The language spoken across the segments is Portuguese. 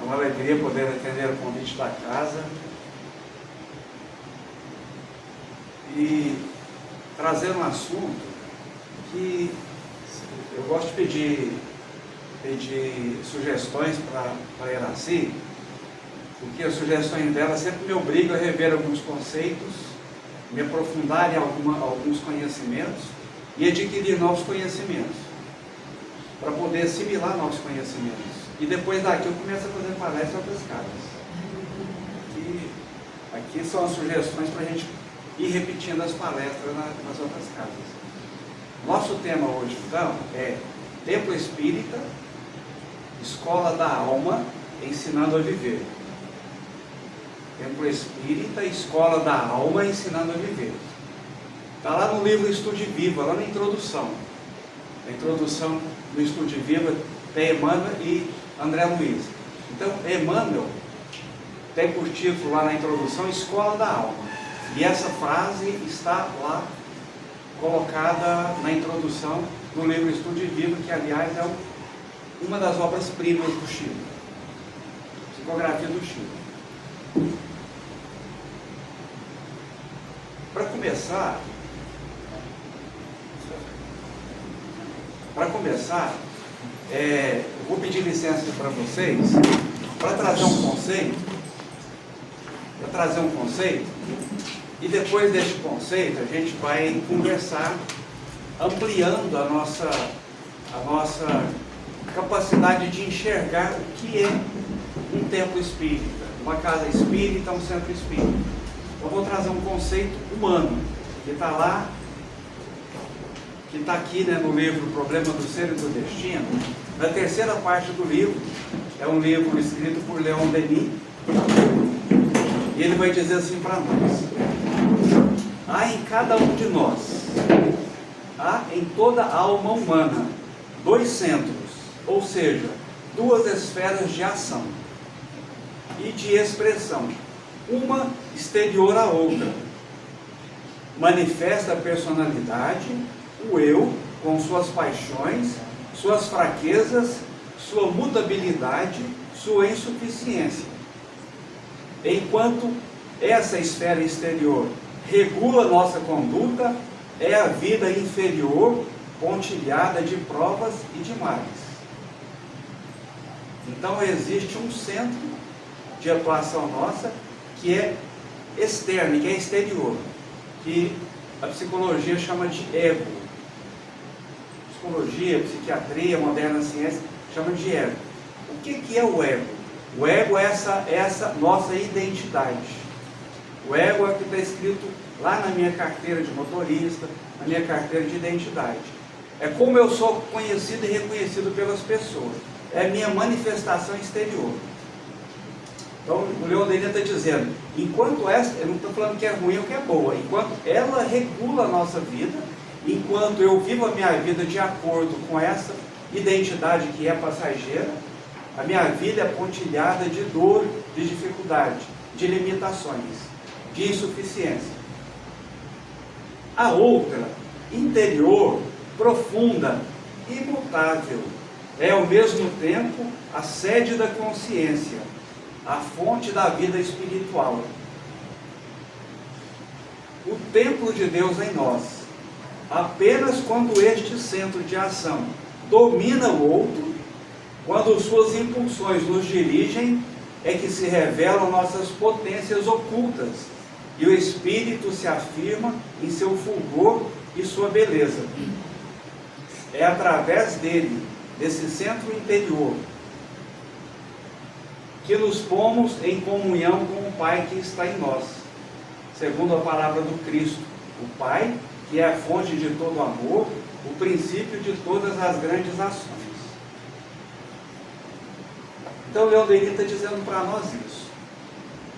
É uma alegria poder atender o convite da casa e trazer um assunto que eu gosto de pedir sugestões para a Iraci, porque as sugestões dela sempre me obrigam a rever alguns conceitos, me aprofundar em alguns conhecimentos e adquirir novos conhecimentos, para poder assimilar novos conhecimentos. E depois daqui eu começo a fazer palestras em outras casas. Aqui são as sugestões para a gente ir repetindo as palestras nas outras casas. Nosso tema hoje, então, é Templo Espírita, Escola da Alma, Ensinando a Viver. Templo Espírita, Escola da Alma, Ensinando a Viver. Está lá no livro Estude Viva, lá na introdução. A introdução do Estude Viva tem Emmanuel e André Luiz. Então, Emmanuel tem por título lá na introdução Escola da Alma. E essa frase está lá colocada na introdução do livro Estude Viva, que aliás é uma das obras-primas do Chico. Psicografia do Chico. Para começar, eu vou pedir licença para vocês para trazer um conceito, e depois deste conceito a gente vai conversar, ampliando a nossa capacidade de enxergar o que é um templo espírita, uma casa espírita, um centro espírita. Eu vou trazer um conceito humano, que está lá, que está aqui, né, no livro Problema do Ser e do Destino. Na terceira parte do livro, é um livro escrito por Leon Denis, e ele vai dizer assim para nós: há em cada um de nós, há em toda a alma humana, dois centros, ou seja, duas esferas de ação e de expressão, uma exterior à outra. Manifesta a personalidade, o eu, com suas paixões, suas fraquezas, sua mutabilidade, sua insuficiência. Enquanto essa esfera exterior regula nossa conduta, é a vida inferior, pontilhada de provas e de males. Então existe um centro de atuação nossa que é externo, que é exterior, que a psicologia chama de ego. Psicologia, psiquiatria, moderna ciência chama de ego. O que é o ego? O ego é essa nossa identidade. O ego é o que está escrito lá na minha carteira de motorista, na minha carteira de identidade. É como eu sou conhecido e reconhecido pelas pessoas. É a minha manifestação exterior. Então, o Leon Denis está dizendo, enquanto essa, eu não estou falando que é ruim ou que é boa, enquanto ela regula a nossa vida, enquanto eu vivo a minha vida de acordo com essa identidade que é passageira, a minha vida é pontilhada de dor, de dificuldade, de limitações, de insuficiência. A outra, interior, profunda, imutável, é ao mesmo tempo a sede da consciência, a fonte da vida espiritual. O templo de Deus em nós. Apenas quando este centro de ação domina o outro, quando suas impulsões nos dirigem, é que se revelam nossas potências ocultas e o espírito se afirma em seu fulgor e sua beleza. É através dele, desse centro interior, que nos pomos em comunhão com o Pai que está em nós, segundo a palavra do Cristo, o Pai, que é a fonte de todo amor, o princípio de todas as grandes ações. Então, Leon Denis está dizendo para nós isso.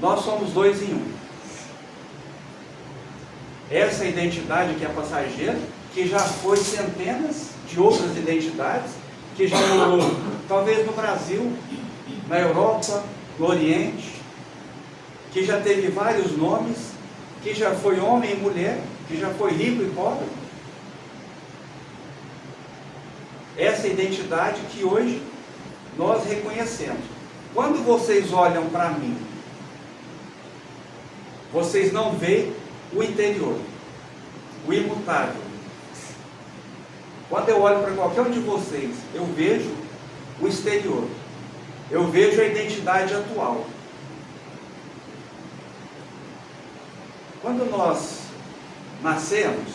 Nós somos dois em um. Essa identidade que é passageira, que já foi centenas de outras identidades, que já morou, talvez no Brasil, na Europa, no Oriente, que já teve vários nomes, que já foi homem e mulher, que já foi rico e pobre. essa identidade que hoje nós reconhecemos. Quando vocês olham para mim, vocês não veem o interior, o imutável. Quando eu olho para qualquer um de vocês, eu vejo o exterior, eu vejo a identidade atual. Quando nós nascemos,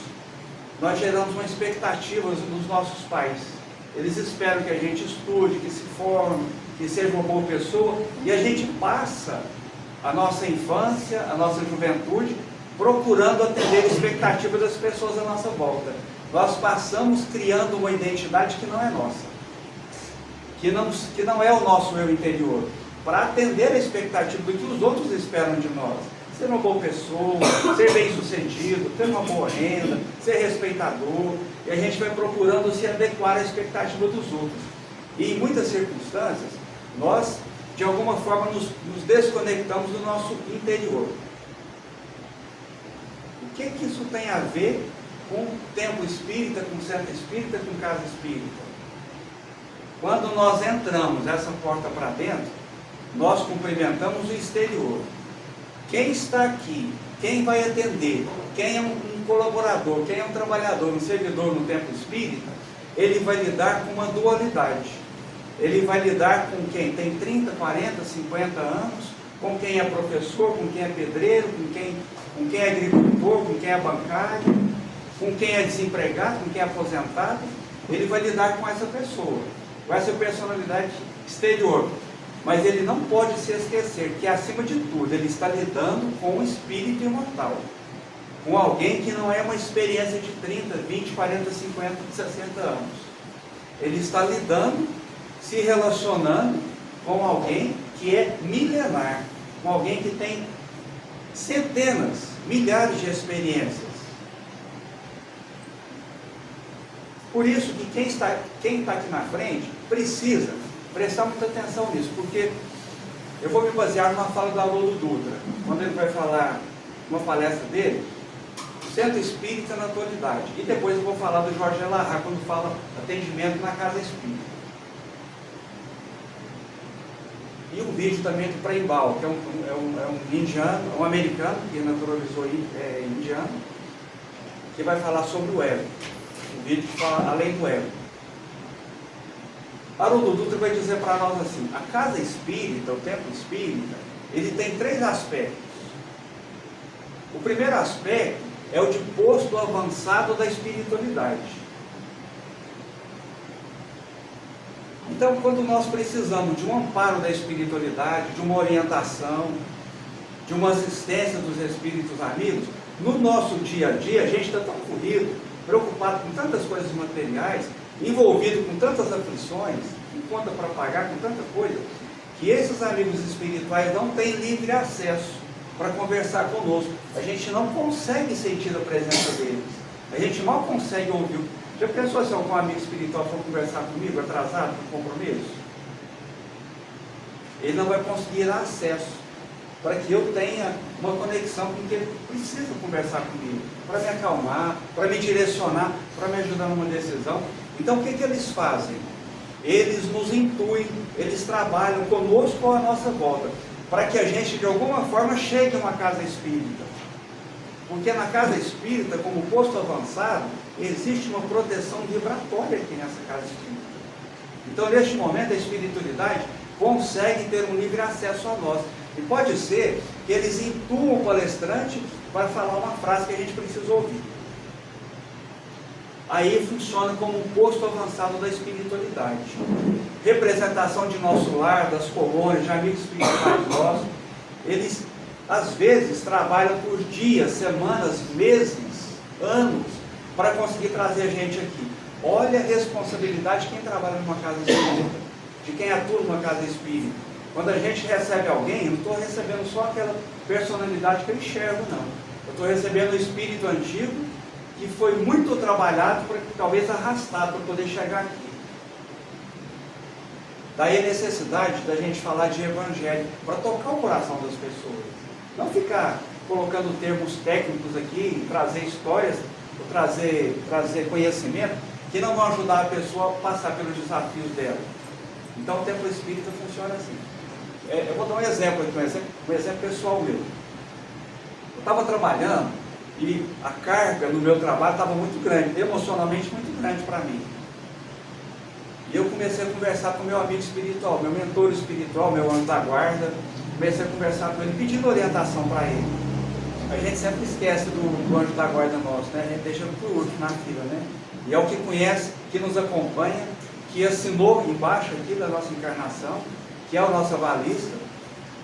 nós geramos uma expectativa nos nossos pais. Eles esperam que a gente estude, que se forme, que seja uma boa pessoa, e a gente passa a nossa infância, a nossa juventude, procurando atender a expectativa das pessoas à nossa volta. Nós passamos criando uma identidade que não é nossa, que não é o nosso eu interior, para atender a expectativa do que os outros esperam de nós. Ser uma boa pessoa, ser bem sucedido, ter uma boa renda, ser respeitador, e a gente vai procurando se adequar à expectativa dos outros. E em muitas circunstâncias, nós de alguma forma nos desconectamos do nosso interior. O que isso tem a ver com templo espírita, com centro espírita, com casa espírita? Quando nós entramos essa porta para dentro, nós cumprimentamos o exterior. Quem está aqui, quem vai atender, quem é um colaborador, quem é um trabalhador, um servidor no templo espírita, ele vai lidar com uma dualidade. Ele vai lidar com quem tem 30, 40, 50 anos, com quem é professor, com quem é pedreiro, com quem é agricultor, com quem é bancário, com quem é desempregado, com quem é aposentado. Ele vai lidar com essa pessoa, com essa personalidade exterior. Mas ele não pode se esquecer que, acima de tudo, ele está lidando com um espírito imortal, com alguém que não é uma experiência de 30, 20, 40, 50, 60 anos. Ele está lidando, se relacionando com alguém que é milenar, com alguém que tem centenas, milhares de experiências. Por isso que quem está aqui na frente precisa prestar muita atenção nisso, porque eu vou me basear numa fala do Haroldo Dutra, quando ele vai falar numa palestra dele, Centro Espírita na Atualidade, e depois eu vou falar do Jorge Elahá, quando fala atendimento na Casa Espírita. E um vídeo também do Prembal, que é um indiano, um americano, que naturalizou indiano, que vai falar sobre o ego. Um vídeo que fala além do ego. Haroldo Dutra vai dizer para nós assim: a casa espírita, o templo espírita, ele tem 3 aspectos. O primeiro aspecto é o de posto avançado da espiritualidade. Então, quando nós precisamos de um amparo da espiritualidade, de uma orientação, de uma assistência dos espíritos amigos, no nosso dia a dia, a gente está tão corrido, preocupado com tantas coisas materiais, envolvido com tantas aflições, com conta para pagar, com tanta coisa, que esses amigos espirituais não têm livre acesso para conversar conosco. A gente não consegue sentir a presença deles, a gente mal consegue ouvir. Já pensou se algum amigo espiritual for conversar comigo, atrasado, com compromisso? Ele não vai conseguir acesso para que eu tenha uma conexão com quem ele precisa conversar comigo, para me acalmar, para me direcionar, para me ajudar numa decisão. Então o que eles fazem? Eles nos intuem, eles trabalham conosco à nossa volta, para que a gente de alguma forma chegue a uma casa espírita. Porque na casa espírita, como posto avançado, existe uma proteção vibratória aqui nessa casa espírita. Então, neste momento, a espiritualidade consegue ter um livre acesso a nós. E pode ser que eles intuam o palestrante para falar uma frase que a gente precisa ouvir. Aí funciona como um posto avançado da espiritualidade. Representação de nosso lar, das colônias, de amigos espirituais nossos. Eles, às vezes, trabalham por dias, semanas, meses, anos, para conseguir trazer a gente aqui. Olha a responsabilidade de quem trabalha numa casa espírita, de quem atua numa casa espírita. Quando a gente recebe alguém, eu não estou recebendo só aquela personalidade que eu enxergo, não. Eu estou recebendo o espírito antigo, que foi muito trabalhado, talvez arrastado para poder chegar aqui. Daí a necessidade da gente falar de evangelho, para tocar o coração das pessoas. Não ficar colocando termos técnicos aqui, trazer histórias, trazer conhecimento, que não vão ajudar a pessoa a passar pelos desafios dela. Então o templo espírita funciona assim. Eu vou dar um exemplo aqui, um exemplo pessoal meu. Eu estava trabalhando e a carga no meu trabalho estava muito grande, emocionalmente muito grande para mim. E eu comecei a conversar com meu amigo espiritual, meu mentor espiritual, meu anjo da guarda. Comecei a conversar com ele, pedindo orientação para ele. A gente sempre esquece do anjo da guarda nosso, né? A gente deixa por último na fila, né? E é o que conhece, que nos acompanha, que assinou embaixo aqui da nossa encarnação, que é o nosso avalista,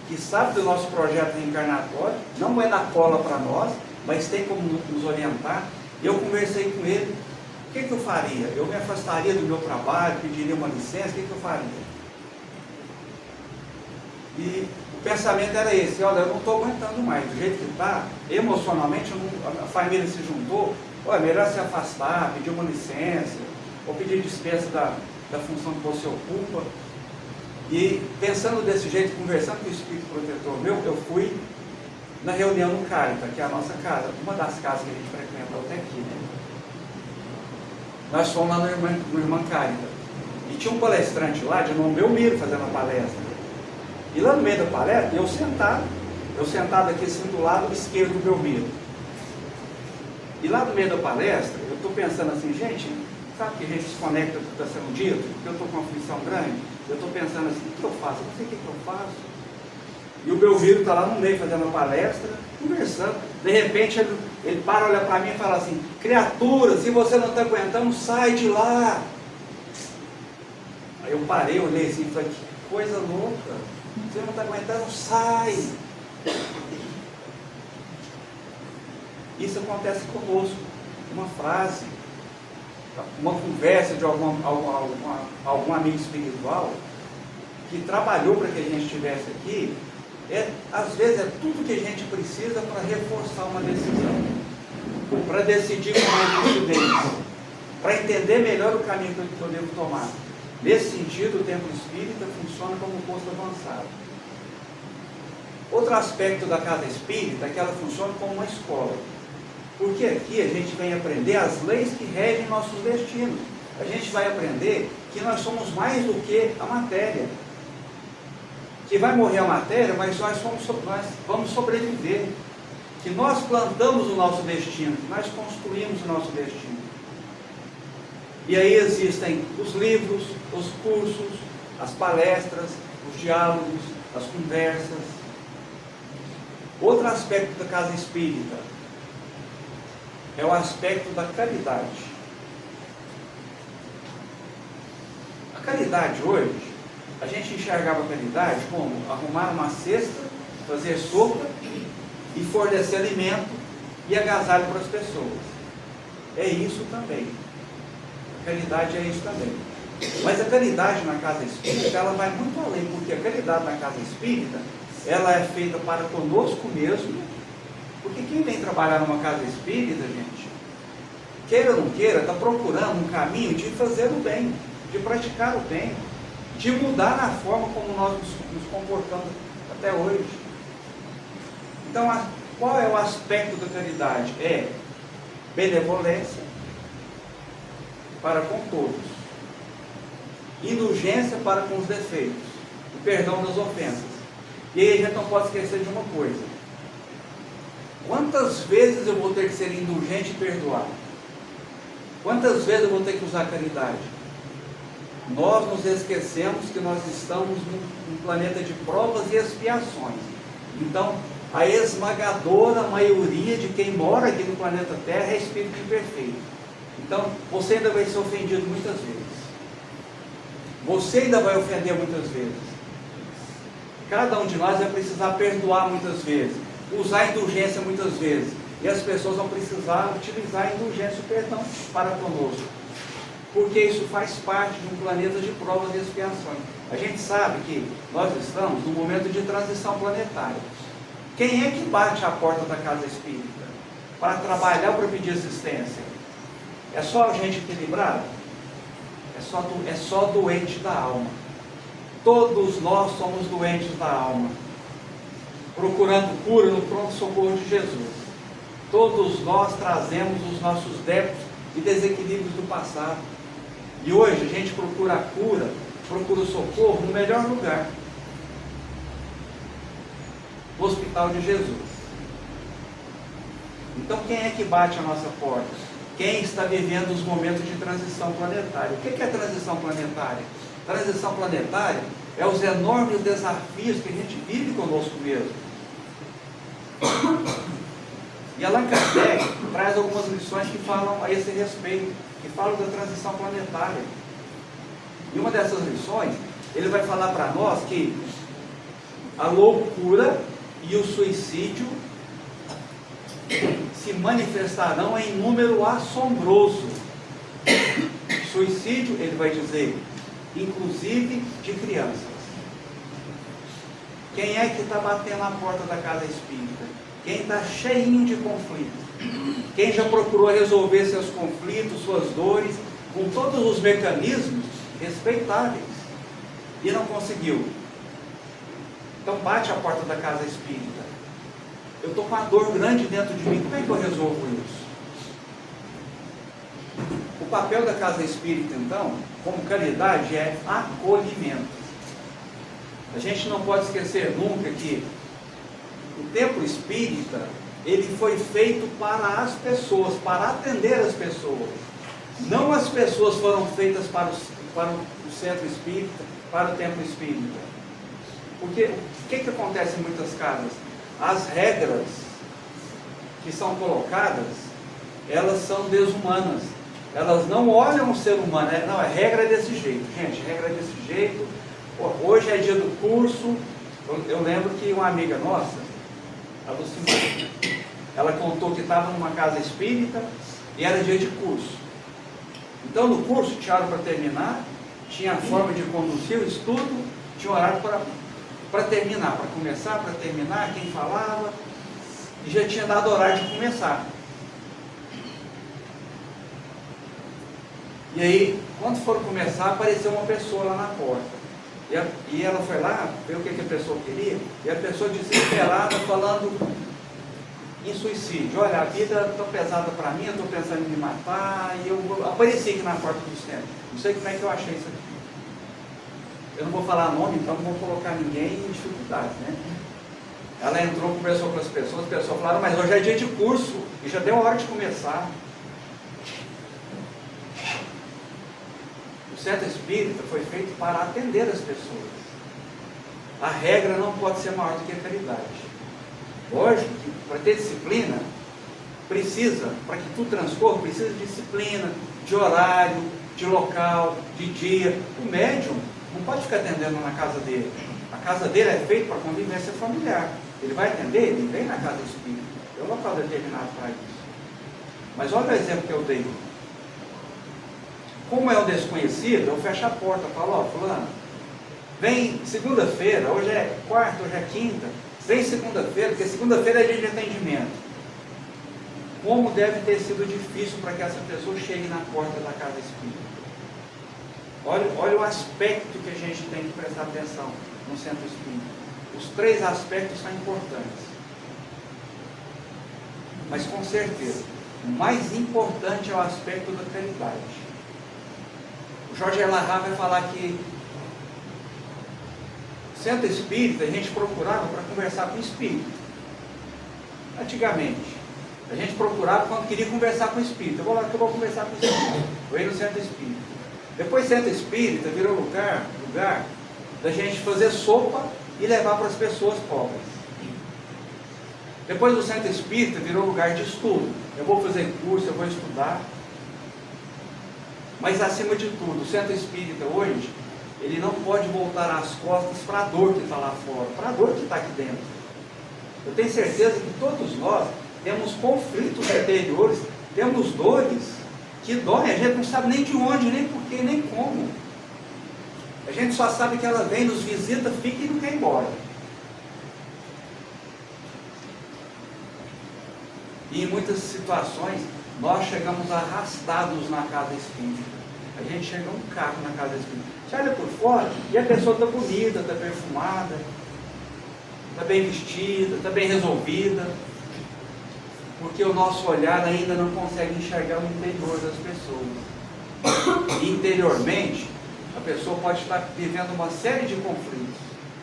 que sabe do nosso projeto reencarnatório, não é na cola para nós, mas tem como nos orientar. E eu conversei com ele, o que eu faria? Eu me afastaria do meu trabalho, pediria uma licença, o que eu faria? E o pensamento era esse: olha, eu não estou aguentando mais, do jeito que está, emocionalmente, a família se juntou, olha, melhor se afastar, pedir uma licença, ou pedir dispensa da função que você ocupa. E pensando desse jeito, conversando com o Espírito Protetor meu, eu fui na reunião no Carita, que é a nossa casa, uma das casas que a gente frequenta até aqui, né? Nós fomos lá no Irmã Carita, e tinha um palestrante lá, de nome Belmiro, fazendo a palestra. E lá no meio da palestra, eu sentado aqui assim do lado esquerdo do Belmiro. E lá no meio da palestra, eu estou pensando assim, gente, sabe que a gente desconecta do que está sendo dito? Porque eu estou com uma aflição grande. Eu estou pensando assim, o que eu faço? Eu não sei o que eu faço. E o Belmiro está lá no meio fazendo a palestra, conversando. De repente ele para, olha para mim e fala assim: criatura, se você não está aguentando, sai de lá. Aí eu parei, olhei assim e falei: que coisa louca. Você não está aguentando, sai. Isso acontece conosco. Uma frase, uma conversa de algum amigo espiritual que trabalhou para que a gente estivesse aqui, às vezes é tudo que a gente precisa para reforçar uma decisão, para decidir com mais lucidez, para entender melhor o caminho que eu devo tomar. Nesse sentido, o templo espírita funciona como um posto avançado. Outro aspecto da casa espírita é que ela funciona como uma escola. Porque aqui a gente vem aprender as leis que regem nossos destinos. A gente vai aprender que nós somos mais do que a matéria. Que vai morrer a matéria, mas nós vamos sobreviver. Que nós plantamos o nosso destino, que nós construímos o nosso destino. E aí existem os livros, os cursos, as palestras, os diálogos, as conversas. Outro aspecto da casa espírita é o aspecto da caridade. A caridade hoje, a gente enxergava a caridade como arrumar uma cesta, fazer sopa e fornecer alimento e agasalho para as pessoas. É isso também. A caridade é isso também. Mas a caridade na casa espírita, ela vai muito além, porque a caridade na casa espírita, ela é feita para conosco mesmo, porque quem vem trabalhar numa casa espírita, gente, queira ou não queira, está procurando um caminho de fazer o bem, de praticar o bem, de mudar a forma como nós nos comportamos até hoje. Então, qual é o aspecto da caridade? É benevolência para com todos, indulgência para com os defeitos, o perdão das ofensas. E aí a gente não pode esquecer de uma coisa: quantas vezes eu vou ter que ser indulgente e perdoar? Quantas vezes eu vou ter que usar caridade? Nós nos esquecemos que nós estamos num planeta de provas e expiações. Então, a esmagadora maioria de quem mora aqui no planeta Terra é espírito imperfeito. Então, você ainda vai ser ofendido muitas vezes. Você ainda vai ofender muitas vezes. Cada um de nós vai precisar perdoar muitas vezes, usar a indulgência muitas vezes. E as pessoas vão precisar utilizar a indulgência e o perdão para conosco. Porque isso faz parte de um planeta de provas e expiações. A gente sabe que nós estamos num momento de transição planetária. Quem é que bate a porta da casa espírita para trabalhar ou para pedir assistência? É só gente equilibrada? É só doente da alma. Todos nós somos doentes da alma, procurando cura no pronto-socorro de Jesus. Todos nós trazemos os nossos débitos e desequilíbrios do passado. E hoje a gente procura a cura, procura o socorro no melhor lugar, no Hospital de Jesus. Então quem é que bate a nossa porta? Quem está vivendo os momentos de transição planetária. O que é transição planetária? Transição planetária é os enormes desafios que a gente vive conosco mesmo. E Allan Kardec traz algumas lições que falam a esse respeito, que falam da transição planetária. E uma dessas lições, ele vai falar para nós que a loucura e o suicídio se manifestarão em número assombroso. Suicídio, ele vai dizer, inclusive de crianças. Quem é que está batendo na porta da casa espírita? Quem está cheinho de conflito? Quem já procurou resolver seus conflitos, suas dores, com todos os mecanismos respeitáveis e não conseguiu? Então bate a porta da casa espírita. Eu estou com uma dor grande dentro de mim, como é que eu resolvo isso? O papel da casa espírita, então, como caridade, é acolhimento. A gente não pode esquecer nunca que o templo espírita, ele foi feito para as pessoas, para atender as pessoas. Não as pessoas foram feitas para o centro espírita, para o templo espírita. Porque o que acontece em muitas casas? As regras que são colocadas, elas são desumanas. Elas não olham o ser humano. Não, a regra é desse jeito. Gente, a regra é desse jeito. Hoje é dia do curso. Eu lembro que uma amiga nossa, a Lucimar, ela contou que estava numa casa espírita e era dia de curso. Então no curso tinha hora para terminar, tinha a forma de conduzir o estudo, tinha horário para terminar, para começar, para terminar, quem falava, e já tinha dado horário de começar. E aí, quando foram começar, apareceu uma pessoa lá na porta. E ela foi lá, ver o que a pessoa queria, e a pessoa desesperada, falando em suicídio. Olha, a vida está pesada para mim, eu estou pensando em me matar, e eu apareci aqui na porta do centro. Não sei como é que eu achei isso aqui. Eu não vou falar nome, então não vou colocar ninguém em dificuldade, né? Ela entrou, conversou com as pessoas falaram, mas hoje é dia de curso, e já deu hora de começar. O centro espírita foi feito para atender as pessoas. A regra não pode ser maior do que a caridade. Lógico que para ter disciplina, precisa, para que tudo transcorra, precisa de disciplina, de horário, de local, de dia. O médium não pode ficar atendendo na casa dele. A casa dele é feita para convivência familiar. Ele vai atender, ele vem na casa espírita. É um local determinado para isso. Mas olha o exemplo que eu dei. Como é um desconhecido, eu fecho a porta, falo, ó, fulano, vem segunda-feira, hoje é quarta, hoje é quinta, vem segunda-feira, porque segunda-feira é dia de atendimento. Como deve ter sido difícil para que essa pessoa chegue na porta da casa espírita. Olha o aspecto que a gente tem que prestar atenção no centro espírita. Os 3 aspectos são importantes. Mas com certeza, o mais importante é o aspecto da caridade. O Jorge Elahá vai falar que centro espírita a gente procurava para conversar com o espírito. Antigamente, a gente procurava quando queria conversar com o espírito. Eu vou lá que eu vou conversar com o espírito. Vou ir no centro espírita. Depois centro espírita virou lugar da gente fazer sopa e levar para as pessoas pobres. Depois do centro espírita virou lugar de estudo. Eu vou fazer curso, eu vou estudar. Mas acima de tudo, o centro espírita hoje, ele não pode voltar as costas para a dor que está lá fora, para a dor que está aqui dentro. Eu tenho certeza que todos nós temos conflitos interiores, temos dores que doem, a gente não sabe nem de onde, nem porquê, nem como. A gente só sabe que ela vem, nos visita, fica e não quer ir embora. E em muitas situações, nós chegamos arrastados na casa espírita. A gente chega um carro na casa espírita. Você olha por fora e a pessoa está bonita, está perfumada, está bem vestida, está bem resolvida. Porque o nosso olhar ainda não consegue enxergar o interior das pessoas. E interiormente, a pessoa pode estar vivendo uma série de conflitos,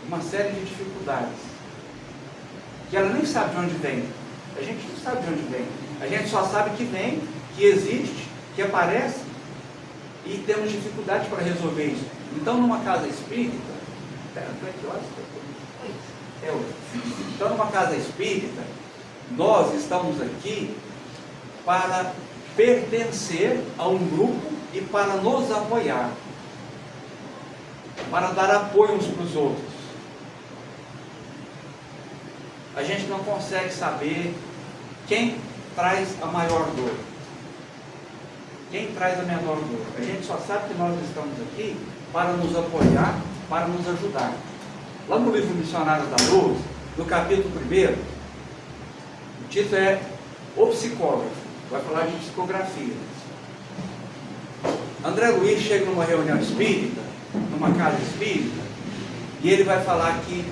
uma série de dificuldades, que ela nem sabe de onde vem. A gente não sabe de onde vem. A gente só sabe que vem, que existe, que aparece, e temos dificuldade para resolver isso. Então, numa casa espírita, então, numa casa espírita, nós estamos aqui para pertencer a um grupo e para nos apoiar, para dar apoio uns para os outros. A gente não consegue saber quem traz a maior dor, quem traz a menor dor. A gente só sabe que nós estamos aqui para nos apoiar, para nos ajudar. Lá no livro Missionários da Luz, no capítulo 1, o título é O Psicógrafo, vai falar de psicografia. André Luiz chega numa reunião espírita, numa casa espírita, e ele vai falar que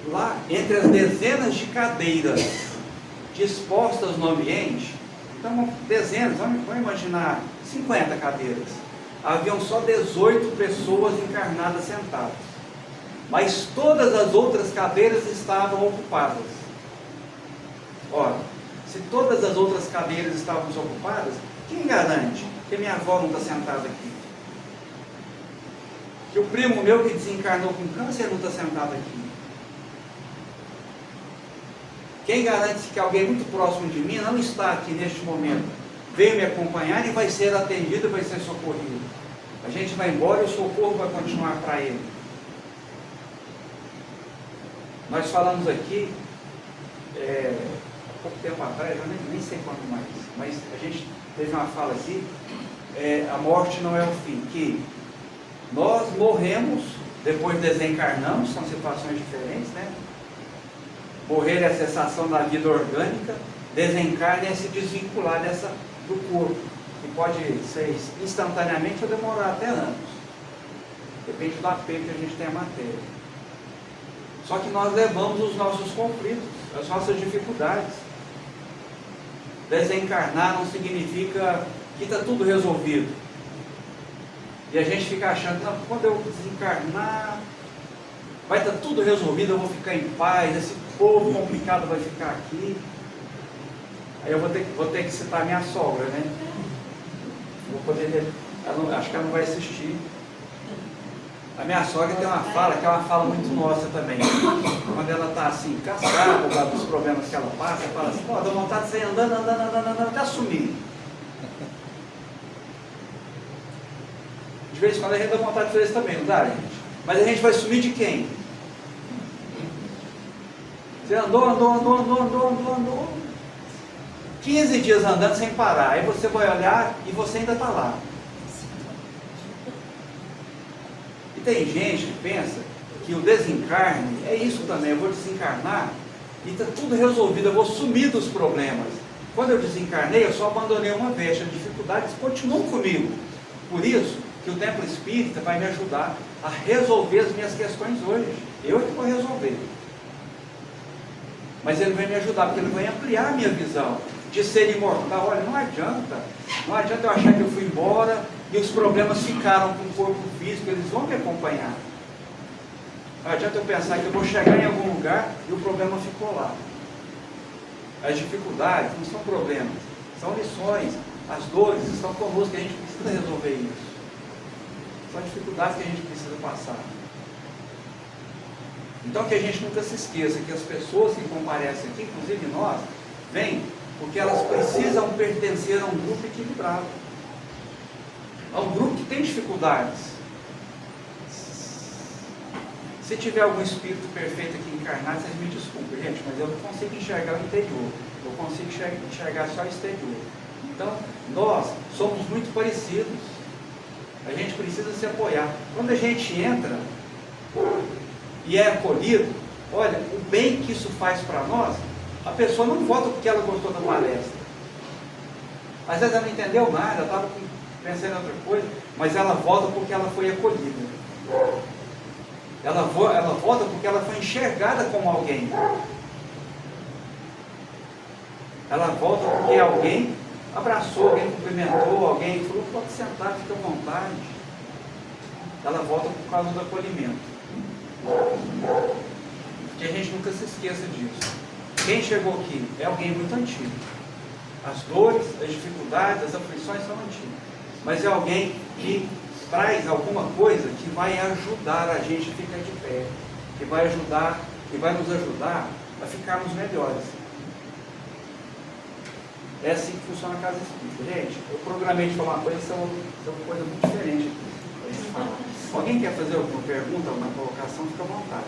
lá, entre as dezenas de cadeiras dispostas no ambiente, então dezenas, vamos imaginar 50 cadeiras, haviam só 18 pessoas encarnadas sentadas, mas todas as outras cadeiras estavam ocupadas. Ora, se todas as outras cadeiras estavam ocupadas, quem garante que minha avó não está sentada aqui? Que o primo meu que desencarnou com câncer não está sentado aqui? Quem garante que alguém muito próximo de mim não está aqui neste momento, veio me acompanhar e vai ser atendido, vai ser socorrido? A gente vai embora e o socorro vai continuar para ele. Nós falamos aqui, há pouco tempo atrás, eu nem sei quando mais, mas a gente teve uma fala assim, a morte não é o fim, que nós morremos, depois desencarnamos, são situações diferentes, né? Morrer é a cessação da vida orgânica, desencarne é se desvincular do corpo, que pode ser instantaneamente ou demorar até anos. Depende do apego que a gente tem à matéria. Só que nós levamos os nossos conflitos, as nossas dificuldades. Desencarnar não significa que está tudo resolvido. E a gente fica achando, não, quando eu desencarnar, vai estar tudo resolvido, eu vou ficar em paz, esse povo complicado vai ficar aqui. Aí eu vou ter que citar minha sogra, né? Vou poder, acho que ela não vai assistir. A minha sogra tem uma fala, que é uma fala muito nossa também. Quando ela está assim, cansada dos problemas que ela passa, ela fala assim, pô, dá vontade de sair andando, até sumir. De vez em quando a gente dá vontade de fazer isso também, não dá, gente? Mas a gente vai sumir de quem? Você andou 15 dias andando sem parar, aí você vai olhar e você ainda está lá. E tem gente que pensa que o desencarne é isso também, eu vou desencarnar e está tudo resolvido, eu vou sumir dos problemas. Quando eu desencarnei, eu só abandonei uma vez, as dificuldades continuam comigo. Por isso que o Templo Espírita vai me ajudar a resolver as minhas questões hoje. Eu é que vou resolver. Mas ele vai me ajudar, porque ele vai ampliar a minha visão de ser imortal. Olha, não adianta eu achar que eu fui embora e os problemas ficaram com o corpo físico, eles vão me acompanhar. Não adianta eu pensar que eu vou chegar em algum lugar e o problema ficou lá. As dificuldades não são problemas, são lições. As dores estão conosco, a gente precisa resolver isso. São dificuldades que a gente precisa passar. Então que a gente nunca se esqueça que as pessoas que comparecem aqui, inclusive nós, vêm porque elas precisam pertencer a um grupo equilibrado, a um grupo que tem dificuldades. Se tiver algum espírito perfeito aqui encarnado, vocês me desculpem, gente, mas eu não consigo enxergar o interior, eu consigo enxergar só o exterior. Então, nós somos muito parecidos, a gente precisa se apoiar. Quando a gente entra e é acolhido, olha, o bem que isso faz para nós, a pessoa não volta porque ela gostou da palestra. Às vezes ela não entendeu nada, estava pensando em outra coisa, mas ela volta porque ela foi acolhida. Ela volta porque ela foi enxergada como alguém. Ela volta porque alguém abraçou alguém, cumprimentou alguém, falou, pode sentar, fica à vontade. Ela volta por causa do acolhimento. Que a gente nunca se esqueça disso. Quem chegou aqui é alguém muito antigo. As dores, as dificuldades, as aflições são antigas. Mas é alguém que traz alguma coisa que vai ajudar a gente a ficar de pé. Que vai nos ajudar a ficarmos melhores. É assim que funciona a casa espírita. Gente, eu programei de falar uma coisa, isso é uma coisa muito diferente aqui. Alguém quer fazer alguma pergunta, alguma colocação, fica à vontade.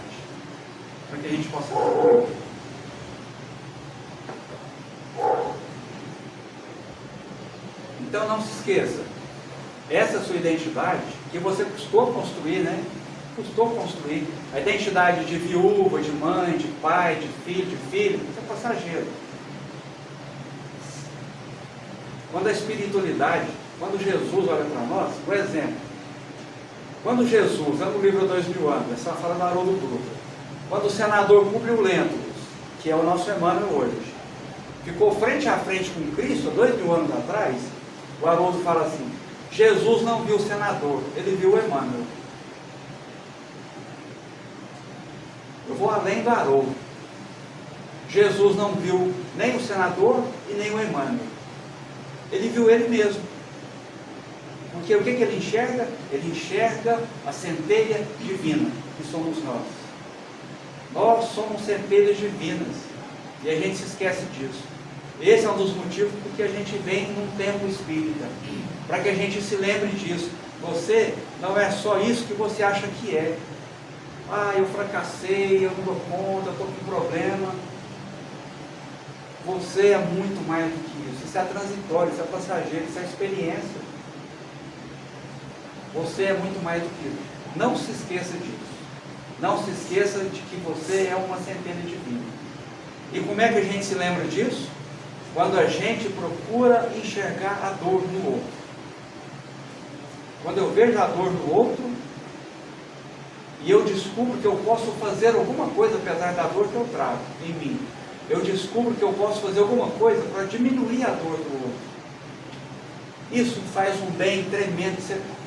Para que a gente possa falar. Então não se esqueça, essa sua identidade, que você custou construir, né? Custou construir. A identidade de viúva, de mãe, de pai, de filho, isso é passageiro. Quando a espiritualidade, quando Jesus olha para nós, por exemplo, quando Jesus, lá no livro 2000 anos, essa fala da Haroldo Dutra, quando o senador Públio Lentulus, que é o nosso Emmanuel hoje, ficou frente a frente com Cristo, 2000 anos atrás, o Haroldo fala assim, Jesus não viu o senador, ele viu o Emmanuel. Eu vou além do Haroldo. Jesus não viu nem o senador e nem o Emmanuel. Ele viu ele mesmo. Porque o que ele enxerga? Ele enxerga a centelha divina, que somos nós. Nós somos centelhas divinas. E a gente se esquece disso. Esse é um dos motivos porque a gente vem num templo espírita. Para que a gente se lembre disso. Você não é só isso que você acha que é. Ah, eu fracassei, eu não dou conta, eu estou com problema. Você é muito mais do que isso. Isso é transitório, isso é passageiro, isso é experiência. Você é muito mais do que isso. Não se esqueça disso. Não se esqueça de que você é uma centelha divina. E como é que a gente se lembra disso? Quando a gente procura enxergar a dor no outro. Quando eu vejo a dor no outro, e eu descubro que eu posso fazer alguma coisa apesar da dor que eu trago em mim. Eu descubro que eu posso fazer alguma coisa para diminuir a dor do outro. Isso faz um bem tremendo.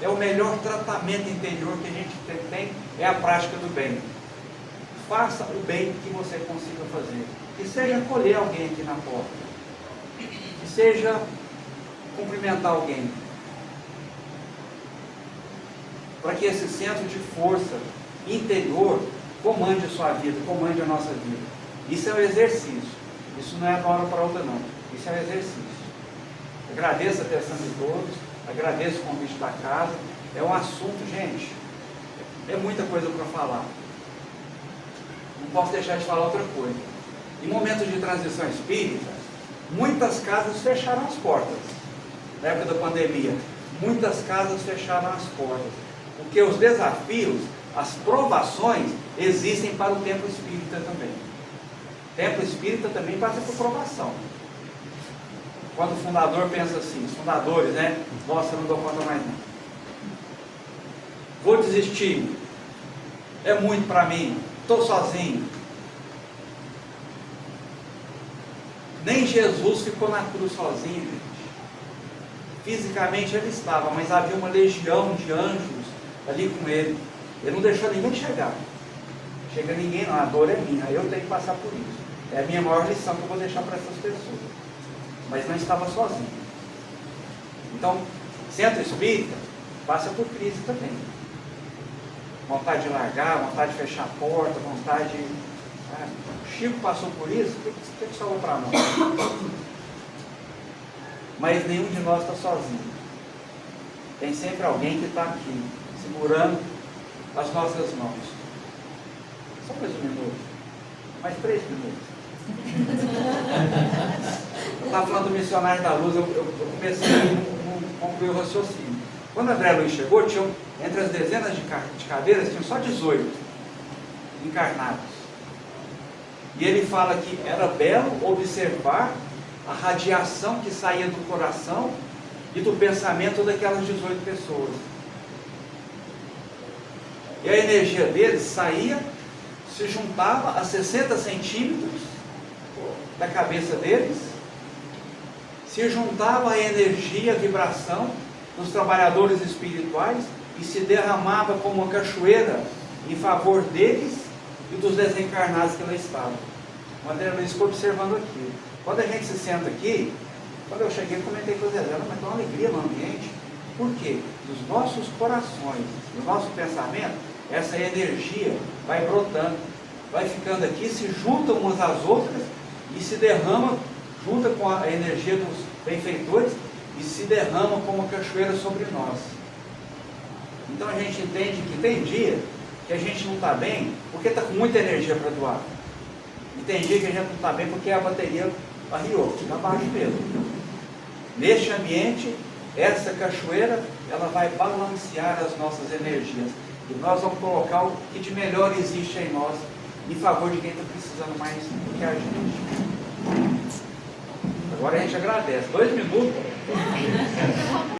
É o melhor tratamento interior que a gente tem, é a prática do bem. Faça o bem que você consiga fazer. Que seja acolher alguém aqui na porta. Que seja cumprimentar alguém. Para que esse centro de força interior comande a sua vida, comande a nossa vida. Isso é um exercício. Isso não é de uma hora para outra, não. Isso é um exercício. Agradeço a atenção de todos, agradeço o convite da casa. É um assunto, gente, é muita coisa para falar. Não posso deixar de falar outra coisa. Em momentos de transição espírita, muitas casas fecharam as portas. Na época da pandemia, muitas casas fecharam as portas. Porque os desafios, as provações, existem para o templo espírita também. O templo espírita também passa por provação. Quando o fundador pensa assim, os fundadores, né? Nossa, eu não dou conta mais não. Vou desistir. É muito para mim. Estou sozinho. Nem Jesus ficou na cruz sozinho, gente. Fisicamente ele estava, mas havia uma legião de anjos ali com ele. Ele não deixou ninguém chegar. Chega ninguém não, a dor é minha, eu tenho que passar por isso. É a minha maior lição que eu vou deixar para essas pessoas. Mas não estava sozinho. Então, centro espírita passa por crise também. Vontade de largar, vontade de fechar a porta, vontade de... Chico passou por isso, o que sobrou para nós? Mas nenhum de nós está sozinho. Tem sempre alguém que está aqui, segurando as nossas mãos. Só mais um minuto. Mais 3 minutos. Eu estava falando do missionário da luz, eu comecei a não concluir o raciocínio. Quando André Luiz chegou, tinham, entre as dezenas de cadeiras, tinham só 18 encarnados. E ele fala que era belo observar a radiação que saía do coração e do pensamento daquelas 18 pessoas. E a energia deles saía, se juntava a 60 centímetros da cabeça deles, se juntava a energia, a vibração dos trabalhadores espirituais e se derramava como uma cachoeira em favor deles e dos desencarnados que lá estavam. O André Luiz ficou observando aqui. Quando a gente se senta aqui, quando eu cheguei, eu comentei com o Zé, mas tem uma alegria no ambiente. Por quê? Dos nossos corações, do nosso pensamento, essa energia vai brotando, vai ficando aqui, se juntam umas às outras e se derrama, junta com a energia dos benfeitores e se derrama como uma cachoeira sobre nós. Então a gente entende que tem dia que a gente não está bem porque está com muita energia para doar. E tem dia que a gente não está bem porque a bateria arriou, fica abaixo mesmo. Neste ambiente, essa cachoeira, ela vai balancear as nossas energias. E nós vamos colocar o que de melhor existe em nós, em favor de quem está precisando mais do que a gente. Agora a gente agradece. 2 minutos.